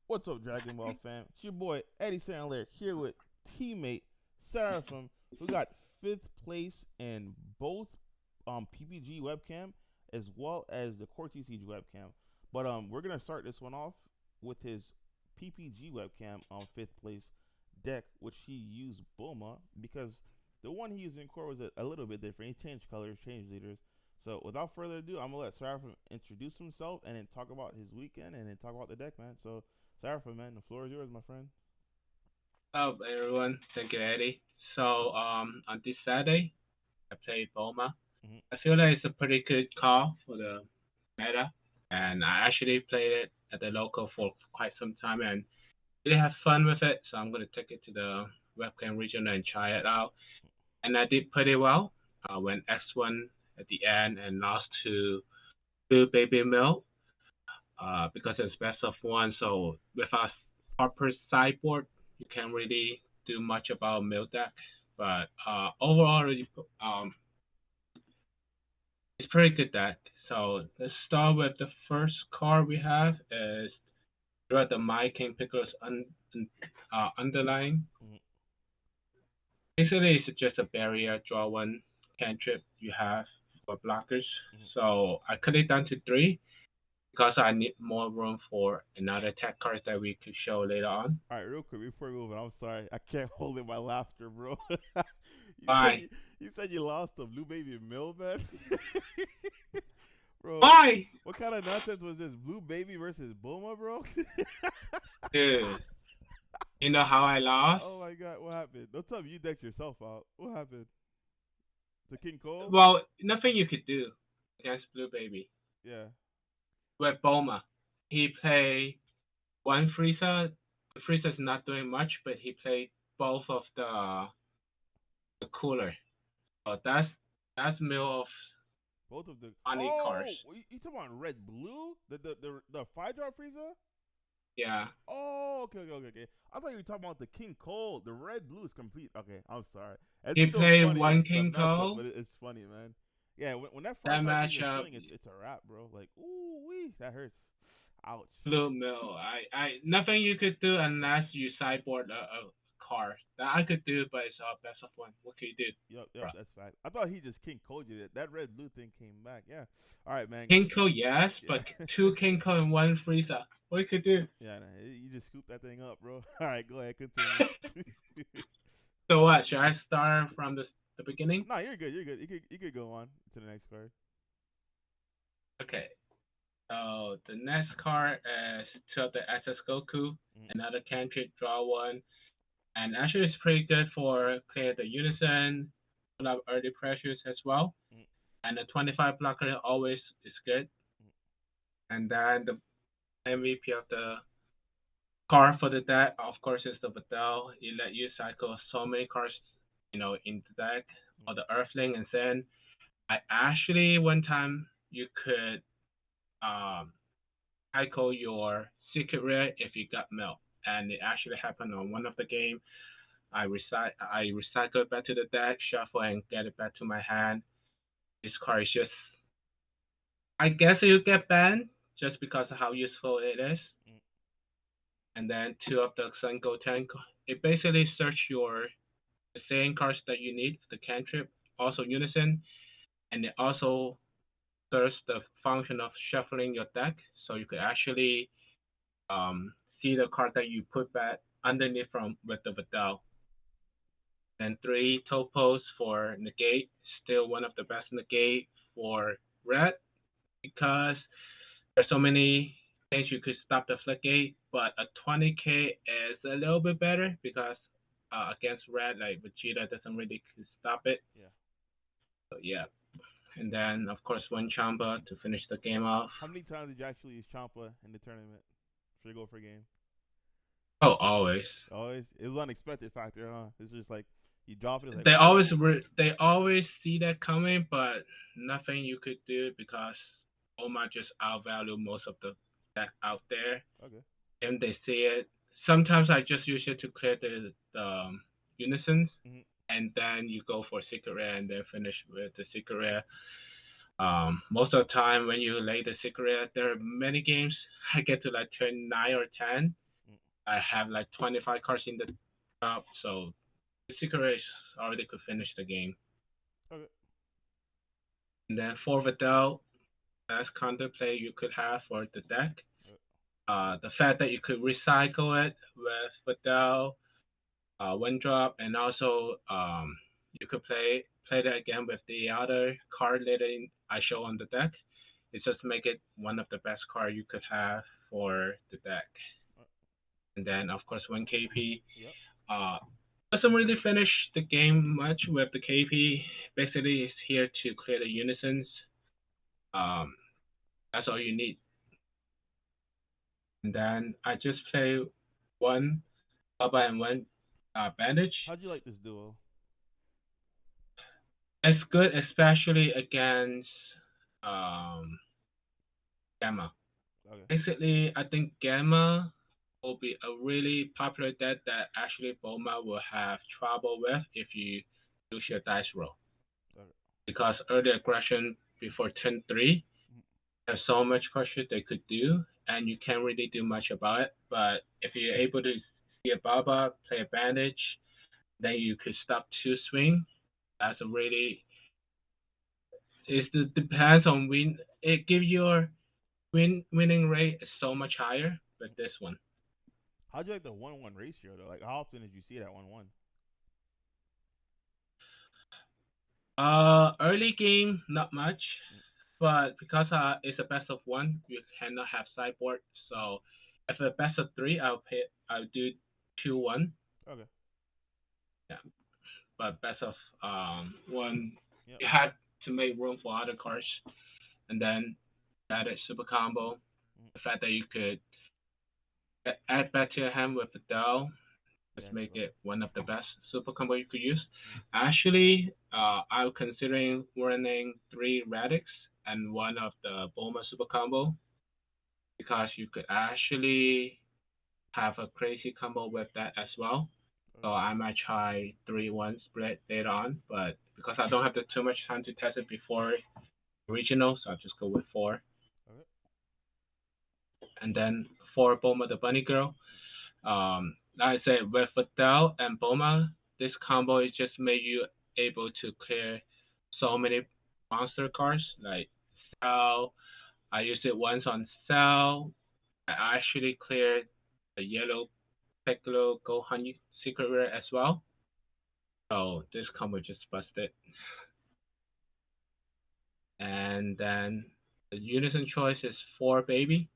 What's up, Dragon Ball fam? It's your boy Eddie Sandler here with teammate Seraphim, who got fifth place in both PPG webcam as well as the Core TCG webcam. But we're gonna start this one off with his PPG webcam on fifth place deck, which he used Bulma because the one he used in Core was a little bit different. He changed colors, changed leaders. So without further ado, I'm gonna let Seraphim introduce himself and then talk about his weekend and then talk about the deck, man. So Seraphim, man, the floor is yours, my friend. Hello, everyone. Thank you, Eddie. So, on this Saturday, I played Bulma. Hmm. I feel like it's a pretty good call for the meta, and I actually played it at the local for quite some time and really have fun with it. So I'm gonna take it to the webcam region and try it out. And I did pretty well. I went X1 at the end and lost to Blue Baby Mill because it's best of one. So with a proper sideboard, you can't really do much about mill deck. But overall, it's pretty good deck. So let's start with the first card we have is draw the My King Pickers underline. Hmm. Basically, it's just a barrier, draw one cantrip you have for blockers. Hmm. So I cut it down to three because I need more room for another tech card that we could show later on. All right, real quick before we move on, I'm sorry, I can't hold in my laughter, bro. you said Why? you said you lost to Blue Baby Mill, man. Bro, Why? what kind of nonsense was this? Blue Baby versus Bulma, bro? Dude, you know how I lost? Oh my god, what happened? Don't tell me you decked yourself out. What happened? To King Cole? Well, nothing you could do against Blue Baby. Yeah. With Bulma, he played one Frieza. Frieza's not doing much, but he played both of the cooler. So that's mill of Both of the. money cars. Oh, you talking about red blue? The five drop Frieza? Yeah, Oh, okay. I thought you were talking about the King Cole. The red blue is complete. Okay, I'm sorry. It's he still played funny one the King matchup, Cole. but it's funny, man. Yeah, when that That five drop Frieza matchup, swing, it's a wrap, bro. Like, ooh wee, that hurts. Ouch. Blue Mill. I nothing you could do unless you sideboard a car. That I could do, but it's best of one. What can you do, Yep, bro? that's fact. I thought he just King Cole you. That red blue thing came back. Yeah. All right, man. Kinko, yes, Yeah. but two Kinko and one Frieza. What you could do? Yeah, nah, you just scoop that thing up, bro. All right, go ahead, continue. So what? Should I start from the beginning? No, you're good. You're good. You could go on to the next card. Okay. So the next card is two of the SS Goku, Mm, another cantrip, draw one, and actually it's pretty good for clear the Unison, pull up early pressures as well. mm, And the 25 blocker always is good. mm, And then the MVP of the card for the deck, of course, is the Vidal. It let you cycle so many cards, in the deck, mm. or the Earthling, and then I actually one time you could um cycle your secret rare if you got milk, and it actually happened on one of the game. I recycle it back to the deck, shuffle, and get it back to my hand. This card is just, I guess it will get banned just because of how useful it is. Mm. And then two of the Sun Goten, it basically search your the same cards that you need, the cantrip, also Unison, and it also serves the function of shuffling your deck, so you could actually see the card that you put back underneath from with the Vidal. And three topos for negate, still one of the best negate for red because there's so many things you could stop the floodgate, but a 20k is a little bit better because against red, like Vegeta doesn't really stop it. Yeah. So yeah, and then of course one Chamba to finish the game off. How many times did you actually use Champa in the tournament? Should I go for a game? Oh, always. Always. It was unexpected factor, huh? It's just like you drop it, it's like, They always whoa. they always see that coming, but nothing you could do because Oma just outvalue most of the deck out there. Okay. And they see it. Sometimes I just use it to clear the unisons, Hmm. and then you go for secret rare and then finish with the secret rare. Most of the time when you lay the secret rare, there are many games I get to like turn 9 or 10, I have like 25 cards in the top, so the secret race already could finish the game. Okay. And then for Vidal, best counterplay you could have for the deck. The fact that you could recycle it with Vidal, one drop, and also you could play that again with the other card later I show on the deck. It just make it one of the best card you could have for the deck. And then of course 1 KP. Yep. Uh, doesn't really finish the game much with the KP. Basically, it's here to clear the unisons. Um, that's all you need. And then I just play one Baba and one Bandage. How'd you like this duo? It's good, especially against um, Gamma. Okay. Basically, I think Gamma will be a really popular deck that actually Bulma will have trouble with if you use your dice roll. Okay. Because early aggression before turn 3, Mhm. there's so much pressure they could do, and you can't really do much about it. But if you're able to see a Baba, play a Bandage, then you could stop 2 swing. That's a really it depends on win. It gives your winning rate is so much higher with this one. How'd you like the 1-1 ratio though? Like, how often did you see that 1-1? Early game not much, Mm. but because it's a best of one, you cannot have sideboard. Mm. So if a best of three, I'll do 2-1. Okay. Yeah, but best of one, Yep. you had to make room for other cards, and then added super combo. Mm. The fact that you could add back to your hand with the Dell Yeah, just I see make that. it one of the best super combo you could use. Mm. Actually, I'm considering running 3 Radix and one of the Bulma super combo because you could actually have a crazy combo with that as well. So Okay. I might try 3-1 split later on, but because I don't have too much time to test it before regional, so I'll just go with 4. Okay. And then for Bulma the Bunny Girl, like I said, with Vidal and Bulma, this combo is just made you able to clear so many monster cards. Like Cell, I used it once on Cell. I actually cleared the yellow Piccolo Gohan secret rare as well. So this combo just busted. And then the Unison choice is 4 baby.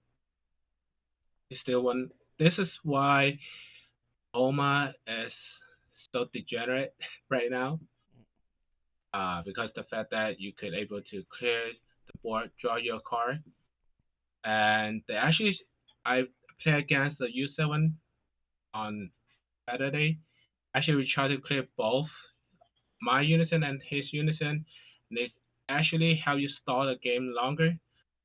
It's still one. This is why Oma is so degenerate right now. Mm. Because the fact that you could able to clear the board, draw your card, and they actually I play against the U7 on Saturday. Actually, we try to clear both my unison and his unison, and it actually how you stall the game longer.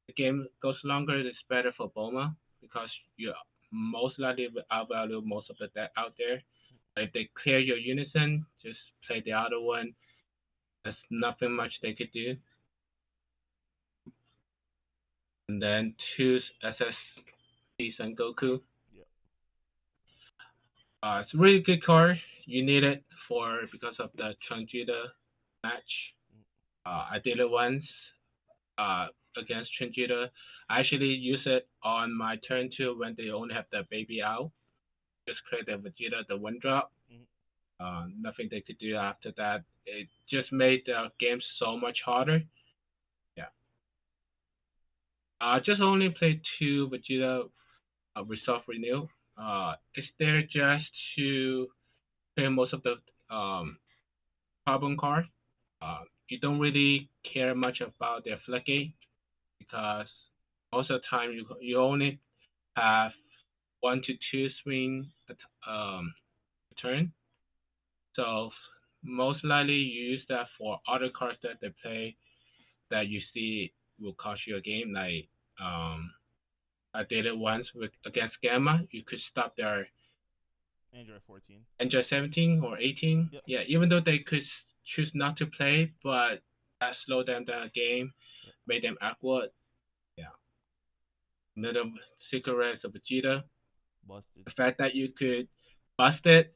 The game goes longer, it's better for Bulma because you most likely will outvalue most of the deck out there. If they clear your unison, just play the other one. There's nothing much they could do. And then choose SSD Son Goku. Yep. It's a really good card. You need it for because of the Chunjita match. Mm. I did it once uh, against Chunjita. I actually use it on my turn 2 when they only have the baby out. Just create the Vegeta, the 1 drop. Mm. Nothing they could do after that. It just made the game so much harder. Yeah. I just only played 2 Vegeta Resolve Renew. It's there just to play most of the problem card. You don't really care much about their floodgate because most of the time you only have 1 to 2 swing a turn. So most likely you use that for other cards that they play that you see will cost you a game. Like I did it once with against Gamma. You could stop their Android 14. Android 17 or 18. Yep. Yeah, even though they could choose not to play, but that slowed them down a game, Yep. made them awkward. Yeah. Another secret rare is a Vegeta. Busted. The fact that you could bust it,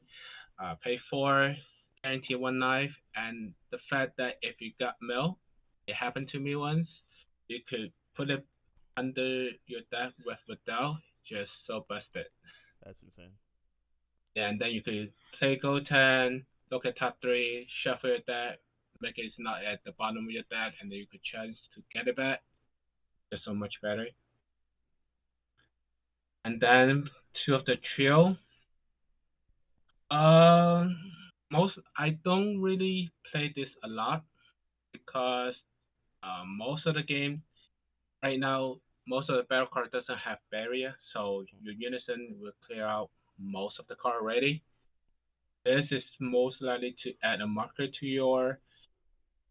pay 4, guarantee 1 knife, and the fact that if you got mail, it happened to me once, you could put it under your desk with Dell, just so busted. That's insane. And then you could play Go 10, look at top 3, shuffle your deck, make it not at the bottom of your deck, and then you could chance to get it back. Just so much better. And then two of the trio. Um, most I don't really play this a lot because most of the game right now, most of the battle card doesn't have barrier, so your unison will clear out most of the card already. This is most likely to add a marker to your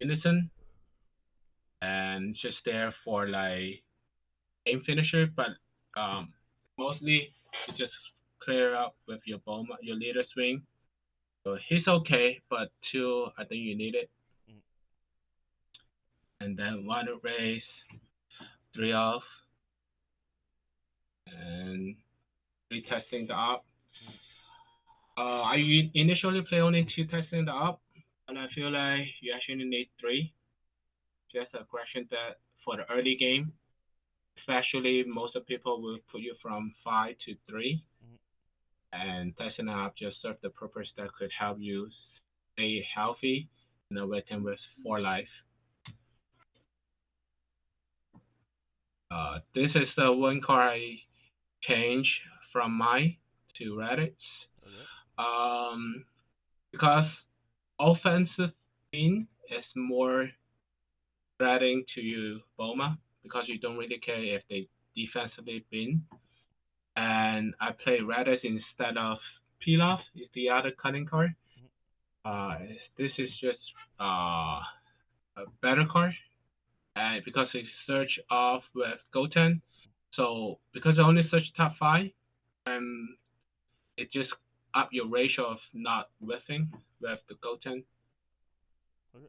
unison and just there for like aim finisher, but um, mostly you just clear up with your Bulma, your leader swing. So he's okay, but two, I think you need it. Mm. And then one raise, three off, and retesting the up. Mm. I initially play only two testing the up, and I feel like you actually need three. Just a question that for the early game, especially most of people will put you from 5 to 3, Mm. and testing up just serve the purpose that could help you stay healthy and awaken with 4 life. This is the one card I changed from mine to Reddit's. Okay. Um, because offensive spin is more threatening to you, Bulma, because you don't really care if they defensively win. And I play Reddit instead of Pilaf, is the other cutting card. Mm. This is just a better card, and because it search off with Goten, so because I only search top 5, um, it just up your ratio of not whiffing with the Goten. Okay.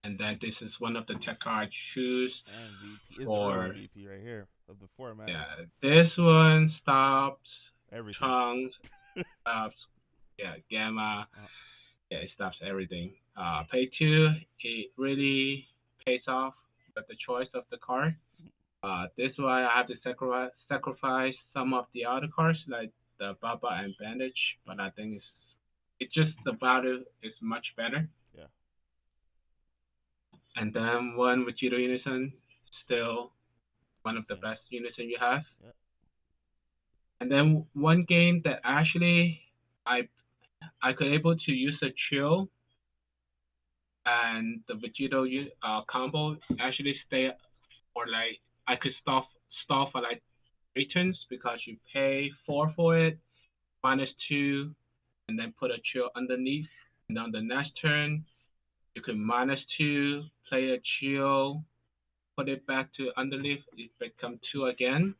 And then this is one of the tech cards I choose MVP. This is the real for, MVP right here of the format. yeah, this one stops Everything. Trunks, stops, yeah, Gamma, Uh, yeah, it stops everything. Pay 2, it really pays off with the choice of the card. This is why I have to sacrifice some of the other cards like the Baba and Bandage, but mm. I think it's just the value is much better. Yeah. And then one with Vegeta Unison, still one of the Insane. best Unison you have. Yeah. And then one game that actually I I could able to use the chill and the Vegito combo actually stay for like I could stall for like returns because you pay 4 for it, -2, and then put a chill underneath. And on the next turn, you could -2, play a chill, put it back to underneath, it become 2 again,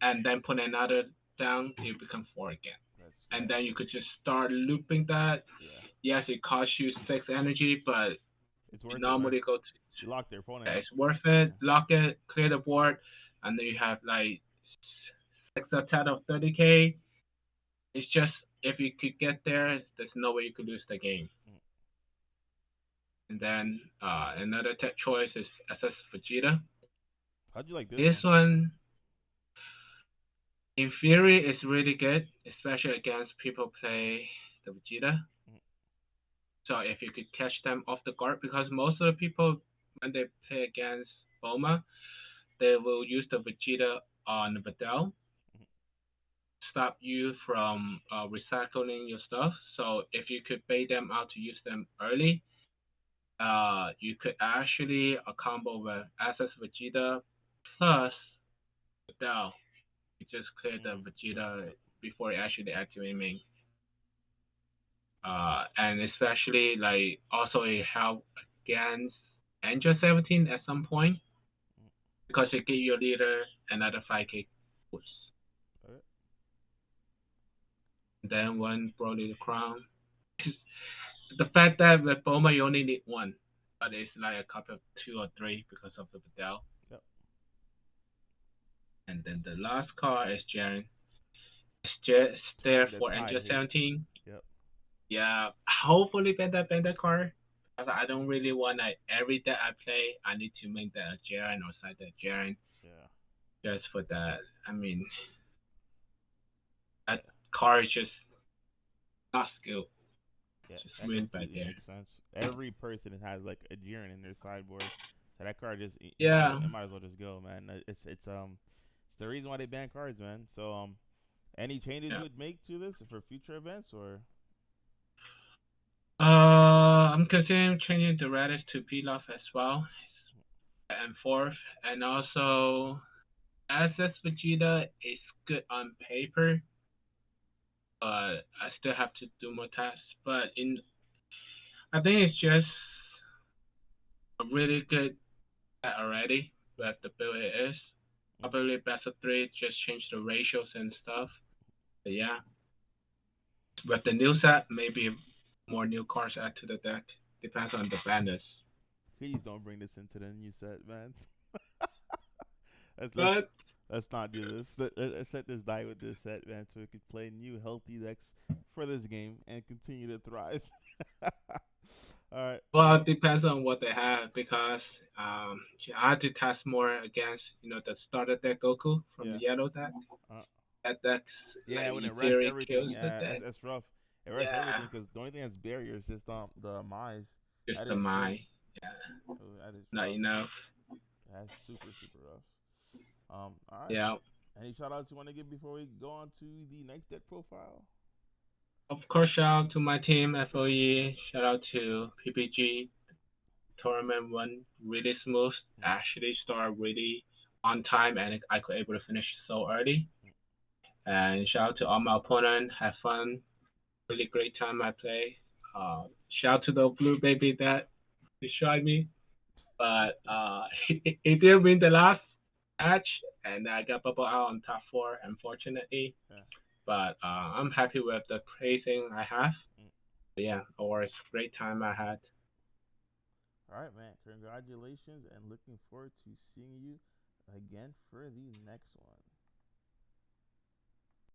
and then put another down, it become 4 again. That's And then you could gangsters. just start looping that. Yeah. Yes, it costs you 6 energy, but It's you worth it, man. normally go to, You lock their opponent. yeah, it's worth it. Yeah. Lock it, clear the board, and then you have like 6 attack of 30k. It's just if you could get there, there's no way you could lose the game. Mm. And then another tech choice is SS Vegeta. How'd you like this This one? one, in theory, is really good, especially against people play the Vegeta. Mm. So if you could catch them off the guard, because most of the people when they play against Bulma, they will use the Vegeta on Videl, Mm. stop you from recycling your stuff. So if you could bait them out to use them early, you could actually a combo with SS Vegeta plus Videl. You just clear the Mm. Yep. Vegeta Yep. before it actually activate main. And especially like also it help against Angel 17 at some point Mm. because it give your leader another 5k boost. Okay. Then one Broly the Crown. The fact that with Bulma you only need one, but it's like a couple of 2 or 3 because of the Videl. Yep. And then the last card is Jaren. It's just there Turning the for tide Angel here. 17. Yep. Yeah, hopefully get that Bender card. Because I don't really want like every deck I play, I need to make that a Jaren or side that Jaren Yeah. just for that. I mean, that Yeah. card is just not skill. Yeah. Just That ruined by completely there. makes sense. Every person has like a Jiren in their sideboard, so that card just Yeah. it might as well just go, man. It's the reason why they ban cards, man. So any changes you Yeah. would make to this for future events or? I'm considering changing the Redis to Pilaf as well, and fourth, and also SS Vegeta is good on paper, but I still have to do more tasks. But I think it's just a really good set already with the build it is. Mm, Probably best of three, just change the ratios and stuff. But yeah, with the new set, maybe more new cards add to the deck. Depends on the banners. please don't bring this into the new set, man. let's let's But let's not do this. Let's let this die with this set, man, so we could play new healthy decks for this game and continue to thrive. All right. well, it depends on what they have because I had to test more against the starter deck Goku from the Yeah. yellow deck. Uh, That deck's yeah. like When in it rests theory everything, kills the deck. that's rough. It rests Yeah, everything because the only thing that's barrier is just the mice. just That the is true. my. Yeah, Oh, that is not rough. enough. That's super rough. All right. Yeah. Any shout outs you want to give before we go on to the next deck profile? Of course, shout out to my team, FOE. Shout out to PPG. Tournament went really smooth. Mm, Actually, started really on time, and I could able to finish so early. mm. And shout out to all my opponents. Have fun. Really great time I play. Shout out to the blue baby that destroyed me, but he did win the last match, and I got bubble out on top four, unfortunately. Yeah. But I'm happy with the placing I have. Mm. But yeah, or it's a great time I had. All right, man. Congratulations, and looking forward to seeing you again for the next one.